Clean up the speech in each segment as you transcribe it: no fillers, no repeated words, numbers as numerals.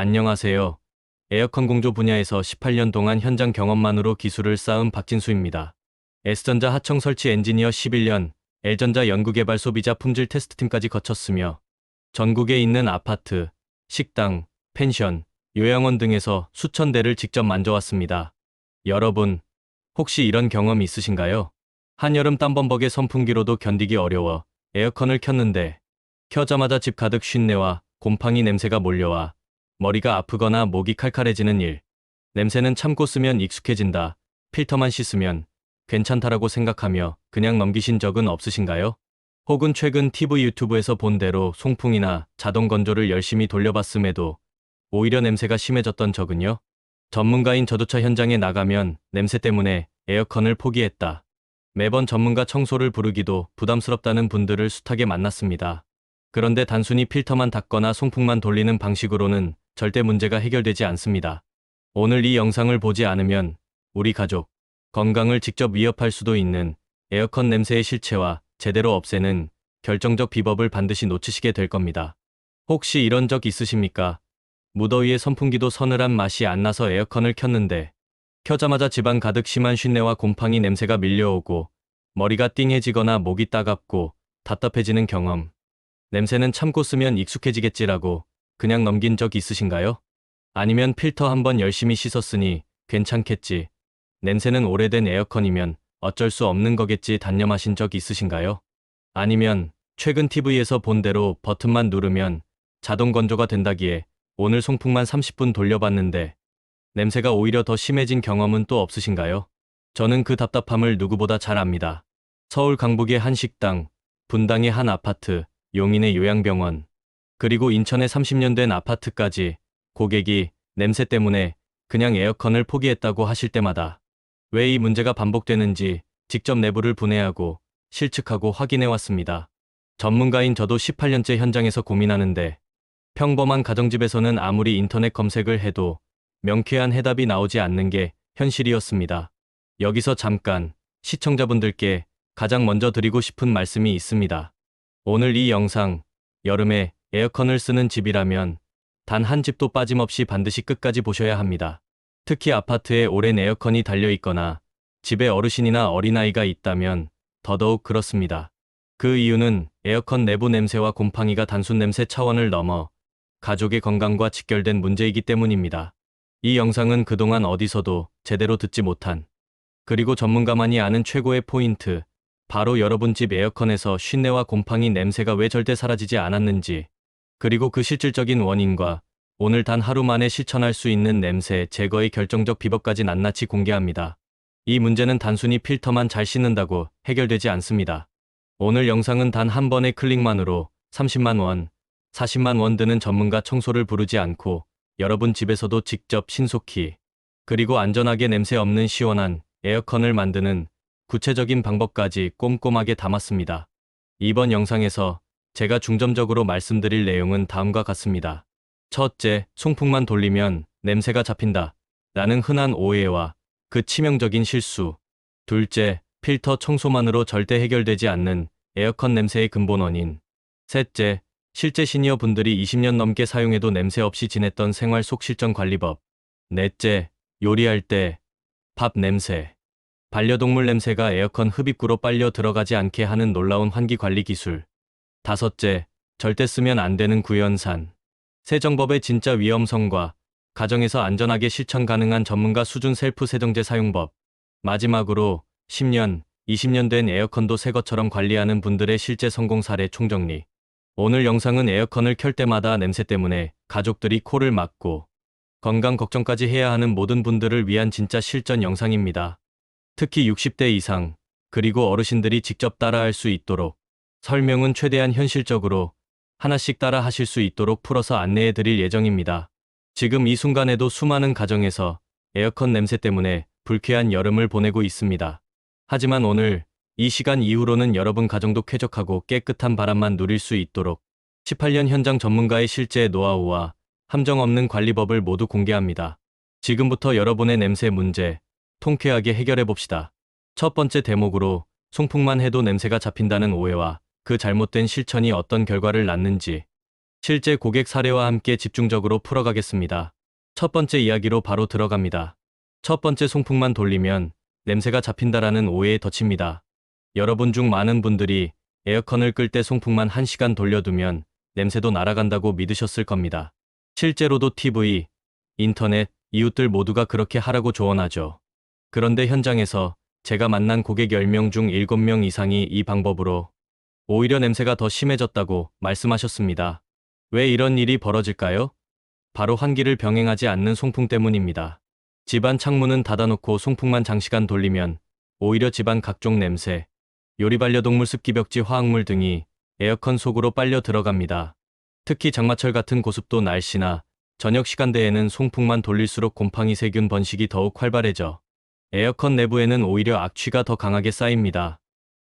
안녕하세요. 에어컨 공조 분야에서 18년 동안 현장 경험만으로 기술을 쌓은 박진수입니다. S전자 하청 설치 엔지니어 11년, L전자 연구개발 소비자 품질 테스트팀까지 거쳤으며 전국에 있는 아파트, 식당, 펜션, 요양원 등에서 수천 대를 직접 만져왔습니다. 여러분, 혹시 이런 경험 있으신가요? 한여름 땀범벅의 선풍기로도 견디기 어려워 에어컨을 켰는데 켜자마자 집 가득 쉰내와 곰팡이 냄새가 몰려와 머리가 아프거나 목이 칼칼해지는 일. 냄새는 참고 쓰면 익숙해진다. 필터만 씻으면 괜찮다라고 생각하며 그냥 넘기신 적은 없으신가요? 혹은 최근 TV 유튜브에서 본 대로 송풍이나 자동 건조를 열심히 돌려봤음에도 오히려 냄새가 심해졌던 적은요? 전문가인 저조차 현장에 나가면 냄새 때문에 에어컨을 포기했다. 매번 전문가 청소를 부르기도 부담스럽다는 분들을 숱하게 만났습니다. 그런데 단순히 필터만 닦거나 송풍만 돌리는 방식으로는 절대 문제가 해결되지 않습니다. 오늘 이 영상을 보지 않으면 우리 가족 건강을 직접 위협할 수도 있는 에어컨 냄새의 실체와 제대로 없애는 결정적 비법을 반드시 놓치시게 될 겁니다. 혹시 이런 적 있으십니까? 무더위에 선풍기도 서늘한 맛이 안 나서 에어컨을 켰는데 켜자마자 집안 가득 심한 쉰내와 곰팡이 냄새가 밀려오고 머리가 띵해지거나 목이 따갑고 답답해지는 경험. 냄새는 참고 쓰면 익숙해지겠지라고 그냥 넘긴 적 있으신가요? 아니면 필터 한번 열심히 씻었으니 괜찮겠지. 냄새는 오래된 에어컨이면 어쩔 수 없는 거겠지 단념하신 적 있으신가요? 아니면 최근 TV에서 본 대로 버튼만 누르면 자동 건조가 된다기에 오늘 송풍만 30분 돌려봤는데 냄새가 오히려 더 심해진 경험은 또 없으신가요? 저는 그 답답함을 누구보다 잘 압니다. 서울 강북의 한 식당, 분당의 한 아파트, 용인의 요양병원, 그리고 인천의 30년 된 아파트까지 고객이 냄새 때문에 그냥 에어컨을 포기했다고 하실 때마다 왜 이 문제가 반복되는지 직접 내부를 분해하고 실측하고 확인해 왔습니다. 전문가인 저도 18년째 현장에서 고민하는데 평범한 가정집에서는 아무리 인터넷 검색을 해도 명쾌한 해답이 나오지 않는 게 현실이었습니다. 여기서 잠깐 시청자분들께 가장 먼저 드리고 싶은 말씀이 있습니다. 오늘 이 영상, 여름에 에어컨을 쓰는 집이라면 단 한 집도 빠짐없이 반드시 끝까지 보셔야 합니다. 특히 아파트에 오랜 에어컨이 달려있거나 집에 어르신이나 어린아이가 있다면 더더욱 그렇습니다. 그 이유는 에어컨 내부 냄새와 곰팡이가 단순 냄새 차원을 넘어 가족의 건강과 직결된 문제이기 때문입니다. 이 영상은 그동안 어디서도 제대로 듣지 못한, 그리고 전문가만이 아는 최고의 포인트, 바로 여러분 집 에어컨에서 쉰내와 곰팡이 냄새가 왜 절대 사라지지 않았는지, 그리고 그 실질적인 원인과 오늘 단 하루 만에 실천할 수 있는 냄새 제거의 결정적 비법까지 낱낱이 공개합니다. 이 문제는 단순히 필터만 잘 씻는다고 해결되지 않습니다. 오늘 영상은 단 한 번의 클릭만으로 30만 원, 40만 원 드는 전문가 청소를 부르지 않고 여러분 집에서도 직접 신속히, 그리고 안전하게 냄새 없는 시원한 에어컨을 만드는 구체적인 방법까지 꼼꼼하게 담았습니다. 이번 영상에서 제가 중점적으로 말씀드릴 내용은 다음과 같습니다. 첫째, 송풍만 돌리면 냄새가 잡힌다 라는 흔한 오해와 그 치명적인 실수. 둘째, 필터 청소만으로 절대 해결되지 않는 에어컨 냄새의 근본 원인. 셋째, 실제 시니어 분들이 20년 넘게 사용해도 냄새 없이 지냈던 생활 속 실전 관리법. 넷째, 요리할 때 밥 냄새, 반려동물 냄새가 에어컨 흡입구로 빨려 들어가지 않게 하는 놀라운 환기 관리 기술. 다섯째, 절대 쓰면 안 되는 구연산. 세정법의 진짜 위험성과 가정에서 안전하게 실천 가능한 전문가 수준 셀프 세정제 사용법. 마지막으로 10년, 20년 된 에어컨도 새 것처럼 관리하는 분들의 실제 성공 사례 총정리. 오늘 영상은 에어컨을 켤 때마다 냄새 때문에 가족들이 코를 막고 건강 걱정까지 해야 하는 모든 분들을 위한 진짜 실전 영상입니다. 특히 60대 이상, 그리고 어르신들이 직접 따라할 수 있도록 설명은 최대한 현실적으로 하나씩 따라 하실 수 있도록 풀어서 안내해 드릴 예정입니다. 지금 이 순간에도 수많은 가정에서 에어컨 냄새 때문에 불쾌한 여름을 보내고 있습니다. 하지만 오늘 이 시간 이후로는 여러분 가정도 쾌적하고 깨끗한 바람만 누릴 수 있도록 18년 현장 전문가의 실제 노하우와 함정 없는 관리법을 모두 공개합니다. 지금부터 여러분의 냄새 문제 통쾌하게 해결해 봅시다. 첫 번째 대목으로 송풍만 해도 냄새가 잡힌다는 오해와 그 잘못된 실천이 어떤 결과를 낳는지. 실제 고객 사례와 함께 집중적으로 풀어가겠습니다. 첫 번째 이야기로 바로 들어갑니다. 첫 번째 송풍만 돌리면 냄새가 잡힌다라는 오해에 덧칩니다. 여러분 중 많은 분들이 에어컨을 끌 때 송풍만 1시간 돌려두면 냄새도 날아간다고 믿으셨을 겁니다. 실제로도 TV, 인터넷, 이웃들 모두가 그렇게 하라고 조언하죠. 그런데 현장에서 제가 만난 고객 10명 중 7명 이상이 이 방법으로 오히려 냄새가 더 심해졌다고 말씀하셨습니다. 왜 이런 일이 벌어질까요? 바로 환기를 병행하지 않는 송풍 때문입니다. 집안 창문은 닫아놓고 송풍만 장시간 돌리면 오히려 집안 각종 냄새, 요리 반려동물 습기벽지 화학물 등이 에어컨 속으로 빨려 들어갑니다. 특히 장마철 같은 고습도 날씨나 저녁 시간대에는 송풍만 돌릴수록 곰팡이 세균 번식이 더욱 활발해져 에어컨 내부에는 오히려 악취가 더 강하게 쌓입니다.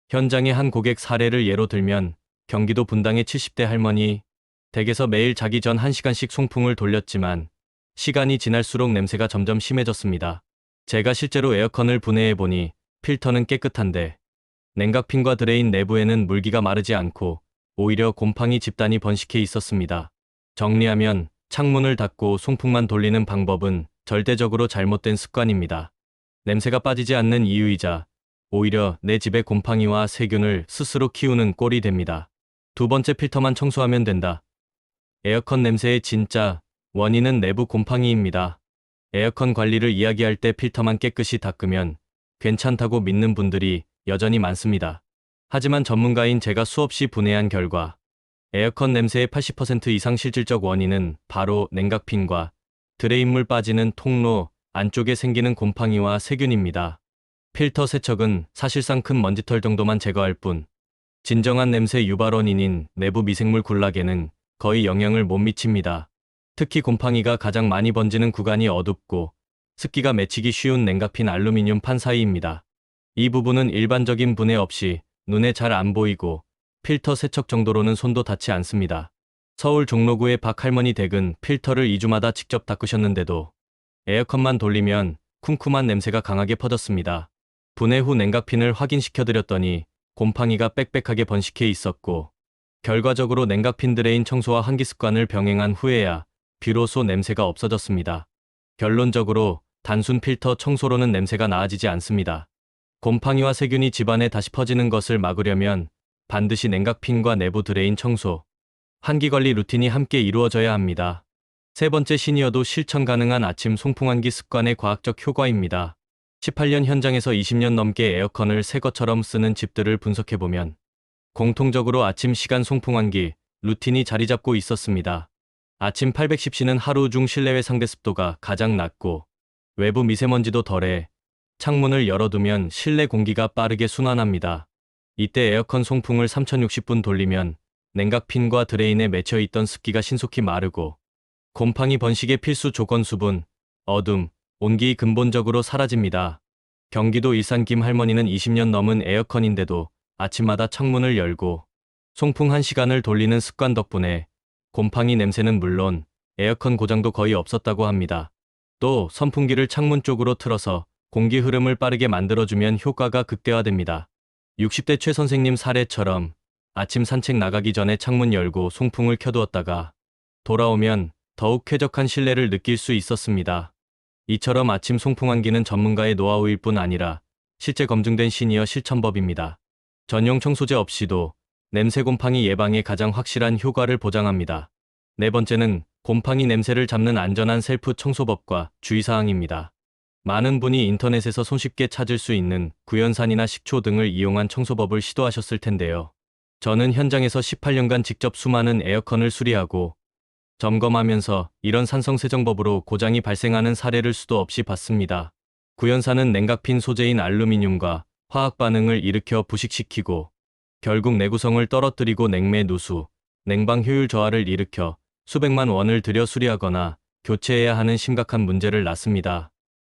현장의 한 고객 사례를 예로 들면 경기도 분당의 70대 할머니, 댁에서 매일 자기 전 1시간씩 송풍을 돌렸지만 시간이 지날수록 냄새가 점점 심해졌습니다. 제가 실제로 에어컨을 분해해 보니 필터는 깨끗한데 냉각핀과 드레인 내부에는 물기가 마르지 않고 오히려 곰팡이 집단이 번식해 있었습니다. 정리하면 창문을 닫고 송풍만 돌리는 방법은 절대적으로 잘못된 습관입니다. 냄새가 빠지지 않는 이유이자 오히려 내 집의 곰팡이와 세균을 스스로 키우는 꼴이 됩니다. 두 번째, 필터만 청소하면 된다. 에어컨 냄새의 진짜 원인은 내부 곰팡이입니다. 에어컨 관리를 이야기할 때 필터만 깨끗이 닦으면 괜찮다고 믿는 분들이 여전히 많습니다. 하지만 전문가인 제가 수없이 분해한 결과 에어컨 냄새의 80% 이상 실질적 원인은 바로 냉각핀과 드레인물 빠지는 통로 안쪽에 생기는 곰팡이와 세균입니다. 필터 세척은 사실상 큰 먼지털 정도만 제거할 뿐 진정한 냄새 유발 원인인 내부 미생물 군락에는 거의 영향을 못 미칩니다. 특히 곰팡이가 가장 많이 번지는 구간이 어둡고 습기가 맺히기 쉬운 냉각핀 알루미늄 판 사이입니다. 이 부분은 일반적인 분해 없이 눈에 잘 안 보이고 필터 세척 정도로는 손도 닿지 않습니다. 서울 종로구의 박 할머니 댁은 필터를 2주마다 직접 닦으셨는데도 에어컨만 돌리면 쿰쿰한 냄새가 강하게 퍼졌습니다. 분해 후 냉각핀을 확인시켜드렸더니 곰팡이가 빽빽하게 번식해 있었고 결과적으로 냉각핀 드레인 청소와 환기 습관을 병행한 후에야 비로소 냄새가 없어졌습니다. 결론적으로 단순 필터 청소로는 냄새가 나아지지 않습니다. 곰팡이와 세균이 집안에 다시 퍼지는 것을 막으려면 반드시 냉각핀과 내부 드레인 청소, 환기관리 루틴이 함께 이루어져야 합니다. 세 번째, 시니어도 실천 가능한 아침 송풍환기 습관의 과학적 효과입니다. 18년 현장에서 20년 넘게 에어컨을 새 것처럼 쓰는 집들을 분석해보면 공통적으로 아침 시간 송풍환기 루틴이 자리 잡고 있었습니다. 아침 810C는 하루 중 실내외 상대 습도가 가장 낮고 외부 미세먼지도 덜해 창문을 열어두면 실내 공기가 빠르게 순환합니다. 이때 에어컨 송풍을 3060분 돌리면 냉각핀과 드레인에 맺혀있던 습기가 신속히 마르고 곰팡이 번식의 필수 조건 수분, 어둠, 온기 근본적으로 사라집니다. 경기도 일산 김 할머니는 20년 넘은 에어컨인데도 아침마다 창문을 열고 송풍 1시간을 돌리는 습관 덕분에 곰팡이 냄새는 물론 에어컨 고장도 거의 없었다고 합니다. 또 선풍기를 창문 쪽으로 틀어서 공기 흐름을 빠르게 만들어주면 효과가 극대화됩니다. 60대 최 선생님 사례처럼 아침 산책 나가기 전에 창문 열고 송풍을 켜두었다가 돌아오면 더욱 쾌적한 실내를 느낄 수 있었습니다. 이처럼 아침 송풍환기는 전문가의 노하우일 뿐 아니라 실제 검증된 시니어 실천법입니다. 전용 청소제 없이도 냄새 곰팡이 예방에 가장 확실한 효과를 보장합니다. 네 번째는 곰팡이 냄새를 잡는 안전한 셀프 청소법과 주의사항입니다. 많은 분이 인터넷에서 손쉽게 찾을 수 있는 구연산이나 식초 등을 이용한 청소법을 시도하셨을 텐데요. 저는 현장에서 18년간 직접 수많은 에어컨을 수리하고 점검하면서 이런 산성세정법으로 고장이 발생하는 사례를 수도 없이 봤습니다. 구연산은 냉각핀 소재인 알루미늄과 화학 반응을 일으켜 부식시키고 결국 내구성을 떨어뜨리고 냉매 누수, 냉방 효율 저하를 일으켜 수백만 원을 들여 수리하거나 교체해야 하는 심각한 문제를 낳습니다.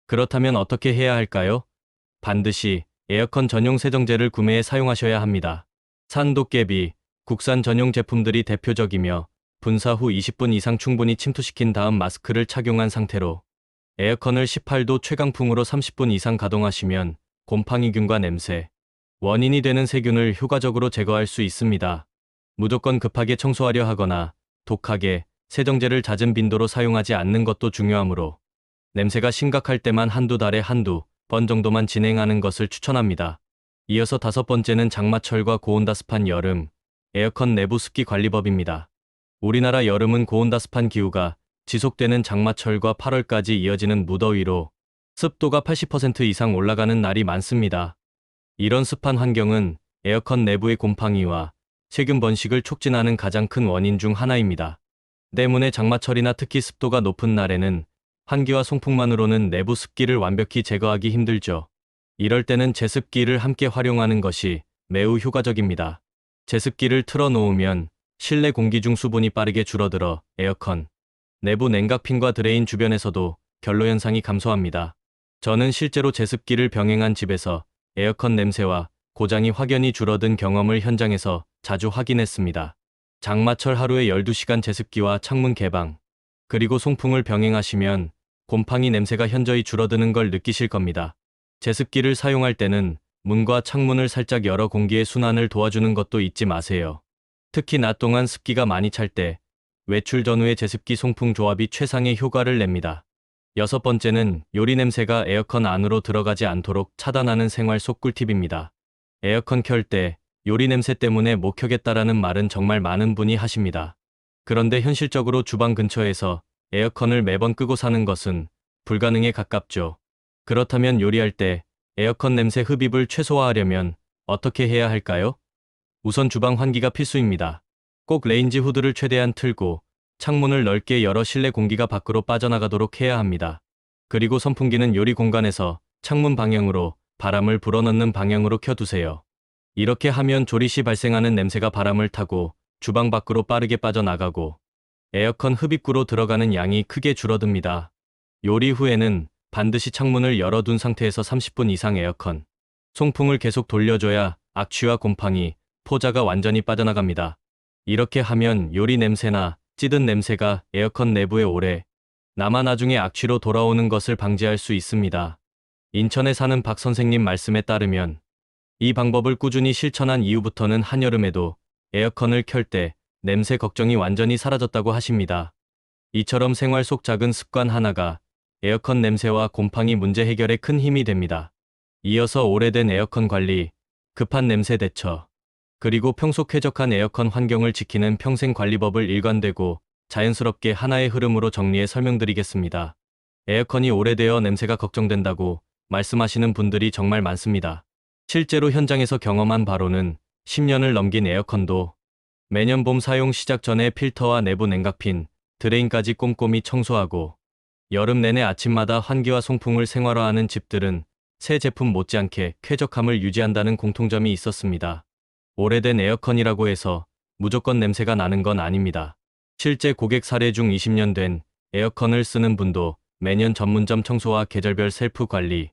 그렇다면 어떻게 해야 할까요? 반드시 에어컨 전용 세정제를 구매해 사용하셔야 합니다. 산도깨비, 국산 전용 제품들이 대표적이며 분사 후 20분 이상 충분히 침투시킨 다음 마스크를 착용한 상태로 에어컨을 18도 최강풍으로 30분 이상 가동하시면 곰팡이균과 냄새, 원인이 되는 세균을 효과적으로 제거할 수 있습니다. 무조건 급하게 청소하려 하거나 독하게 세정제를 잦은 빈도로 사용하지 않는 것도 중요하므로 냄새가 심각할 때만 한두 달에 한두 번 정도만 진행하는 것을 추천합니다. 이어서 5번째는 장마철과 고온다습한 여름, 에어컨 내부 습기 관리법입니다. 우리나라 여름은 고온다습한 기후가 지속되는 장마철과 8월까지 이어지는 무더위로 습도가 80% 이상 올라가는 날이 많습니다. 이런 습한 환경은 에어컨 내부의 곰팡이와 세균 번식을 촉진하는 가장 큰 원인 중 하나입니다. 때문에 장마철이나 특히 습도가 높은 날에는 환기와 송풍만으로는 내부 습기를 완벽히 제거하기 힘들죠. 이럴 때는 제습기를 함께 활용하는 것이 매우 효과적입니다. 제습기를 틀어 놓으면 실내 공기 중 수분이 빠르게 줄어들어 에어컨 내부 냉각핀과 드레인 주변에서도 결로 현상이 감소합니다. 저는 실제로 제습기를 병행한 집에서 에어컨 냄새와 고장이 확연히 줄어든 경험을 현장에서 자주 확인했습니다. 장마철 하루에 12시간 제습기와 창문 개방, 그리고 송풍을 병행하시면 곰팡이 냄새가 현저히 줄어드는 걸 느끼실 겁니다. 제습기를 사용할 때는 문과 창문을 살짝 열어 공기의 순환을 도와주는 것도 잊지 마세요. 특히 낮 동안 습기가 많이 찰 때 외출 전후의 제습기 송풍 조합이 최상의 효과를 냅니다. 6번째는 요리 냄새가 에어컨 안으로 들어가지 않도록 차단하는 생활 속 꿀팁입니다. 에어컨 켤 때 요리 냄새 때문에 못 켜겠다라는 말은 정말 많은 분이 하십니다. 그런데 현실적으로 주방 근처에서 에어컨을 매번 끄고 사는 것은 불가능에 가깝죠. 그렇다면 요리할 때 에어컨 냄새 흡입을 최소화하려면 어떻게 해야 할까요? 우선 주방 환기가 필수입니다. 꼭 레인지 후드를 최대한 틀고 창문을 넓게 열어 실내 공기가 밖으로 빠져나가도록 해야 합니다. 그리고 선풍기는 요리 공간에서 창문 방향으로 바람을 불어넣는 방향으로 켜두세요. 이렇게 하면 조리 시 발생하는 냄새가 바람을 타고 주방 밖으로 빠르게 빠져나가고 에어컨 흡입구로 들어가는 양이 크게 줄어듭니다. 요리 후에는 반드시 창문을 열어둔 상태에서 30분 이상 에어컨 송풍을 계속 돌려줘야 악취와 곰팡이, 포자가 완전히 빠져나갑니다. 이렇게 하면 요리 냄새나 찌든 냄새가 에어컨 내부에 오래 남아 나중에 악취로 돌아오는 것을 방지할 수 있습니다. 인천에 사는 박 선생님 말씀에 따르면 이 방법을 꾸준히 실천한 이후부터는 한여름에도 에어컨을 켤 때 냄새 걱정이 완전히 사라졌다고 하십니다. 이처럼 생활 속 작은 습관 하나가 에어컨 냄새와 곰팡이 문제 해결에 큰 힘이 됩니다. 이어서 오래된 에어컨 관리, 급한 냄새 대처, 그리고 평소 쾌적한 에어컨 환경을 지키는 평생 관리법을 일관되고 자연스럽게 하나의 흐름으로 정리해 설명드리겠습니다. 에어컨이 오래되어 냄새가 걱정된다고 말씀하시는 분들이 정말 많습니다. 실제로 현장에서 경험한 바로는 10년을 넘긴 에어컨도 매년 봄 사용 시작 전에 필터와 내부 냉각핀, 드레인까지 꼼꼼히 청소하고 여름 내내 아침마다 환기와 송풍을 생활화하는 집들은 새 제품 못지않게 쾌적함을 유지한다는 공통점이 있었습니다. 오래된 에어컨이라고 해서 무조건 냄새가 나는 건 아닙니다. 실제 고객 사례 중 20년 된 에어컨을 쓰는 분도 매년 전문점 청소와 계절별 셀프 관리,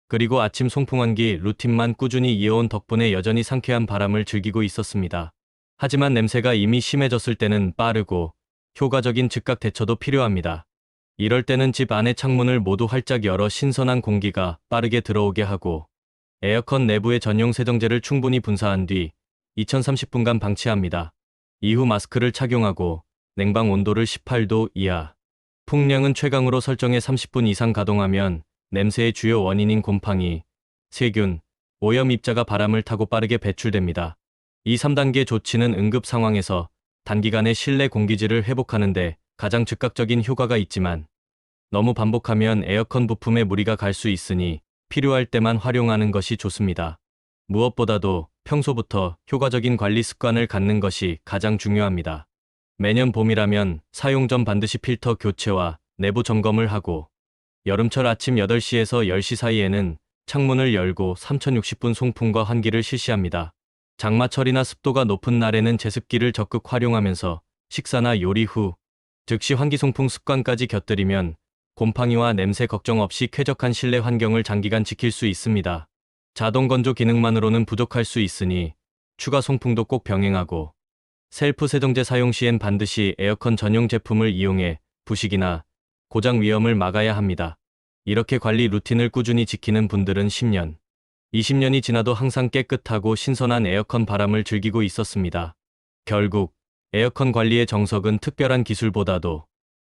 그리고 아침 송풍환기 루틴만 꾸준히 이어온 덕분에 여전히 상쾌한 바람을 즐기고 있었습니다. 하지만 냄새가 이미 심해졌을 때는 빠르고 효과적인 즉각 대처도 필요합니다. 이럴 때는 집 안의 창문을 모두 활짝 열어 신선한 공기가 빠르게 들어오게 하고 에어컨 내부에 전용 세정제를 충분히 분사한 뒤 2030분간 방치합니다. 이후 마스크를 착용하고 냉방 온도를 18도 이하, 풍량은 최강으로 설정해 30분 이상 가동하면 냄새의 주요 원인인 곰팡이, 세균, 오염 입자가 바람을 타고 빠르게 배출됩니다. 이 3단계 조치는 응급 상황에서 단기간에 실내 공기질을 회복하는 데 가장 즉각적인 효과가 있지만 너무 반복하면 에어컨 부품에 무리가 갈 수 있으니 필요할 때만 활용하는 것이 좋습니다. 무엇보다도 평소부터 효과적인 관리 습관을 갖는 것이 가장 중요합니다. 매년 봄이라면 사용 전 반드시 필터 교체와 내부 점검을 하고 여름철 아침 8시에서 10시 사이에는 창문을 열고 3060분 송풍과 환기를 실시합니다. 장마철이나 습도가 높은 날에는 제습기를 적극 활용하면서 식사나 요리 후 즉시 환기 송풍 습관까지 곁들이면 곰팡이와 냄새 걱정 없이 쾌적한 실내 환경을 장기간 지킬 수 있습니다. 자동 건조 기능만으로는 부족할 수 있으니 추가 송풍도 꼭 병행하고 셀프 세정제 사용 시엔 반드시 에어컨 전용 제품을 이용해 부식이나 고장 위험을 막아야 합니다. 이렇게 관리 루틴을 꾸준히 지키는 분들은 10년, 20년이 지나도 항상 깨끗하고 신선한 에어컨 바람을 즐기고 있었습니다. 결국 에어컨 관리의 정석은 특별한 기술보다도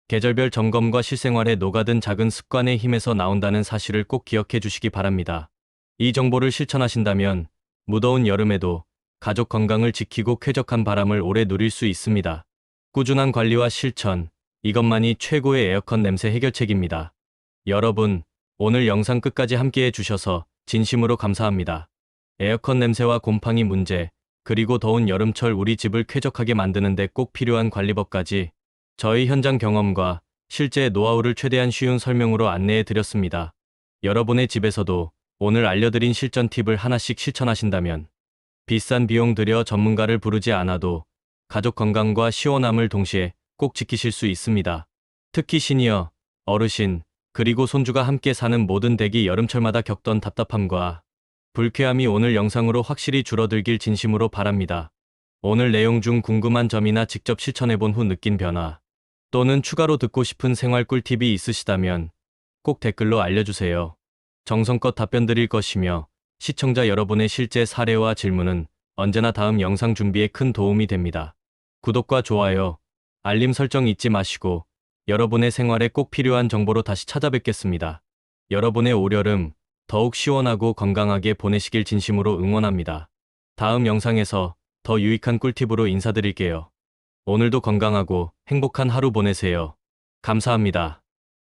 계절별 점검과 실생활에 녹아든 작은 습관의 힘에서 나온다는 사실을 꼭 기억해 주시기 바랍니다. 이 정보를 실천하신다면 무더운 여름에도 가족 건강을 지키고 쾌적한 바람을 오래 누릴 수 있습니다. 꾸준한 관리와 실천, 이것만이 최고의 에어컨 냄새 해결책입니다. 여러분, 오늘 영상 끝까지 함께해 주셔서 진심으로 감사합니다. 에어컨 냄새와 곰팡이 문제, 그리고 더운 여름철 우리 집을 쾌적하게 만드는데 꼭 필요한 관리법까지 저희 현장 경험과 실제 노하우를 최대한 쉬운 설명으로 안내해 드렸습니다. 여러분의 집에서도 오늘 알려드린 실전 팁을 하나씩 실천하신다면 비싼 비용 들여 전문가를 부르지 않아도 가족 건강과 시원함을 동시에 꼭 지키실 수 있습니다. 특히 시니어, 어르신, 그리고 손주가 함께 사는 모든 댁이 여름철마다 겪던 답답함과 불쾌함이 오늘 영상으로 확실히 줄어들길 진심으로 바랍니다. 오늘 내용 중 궁금한 점이나 직접 실천해본 후 느낀 변화, 또는 추가로 듣고 싶은 생활 꿀팁이 있으시다면 꼭 댓글로 알려주세요. 정성껏 답변 드릴 것이며 시청자 여러분의 실제 사례와 질문은 언제나 다음 영상 준비에 큰 도움이 됩니다. 구독과 좋아요, 알림 설정 잊지 마시고 여러분의 생활에 꼭 필요한 정보로 다시 찾아뵙겠습니다. 여러분의 올여름 더욱 시원하고 건강하게 보내시길 진심으로 응원합니다. 다음 영상에서 더 유익한 꿀팁으로 인사드릴게요. 오늘도 건강하고 행복한 하루 보내세요. 감사합니다.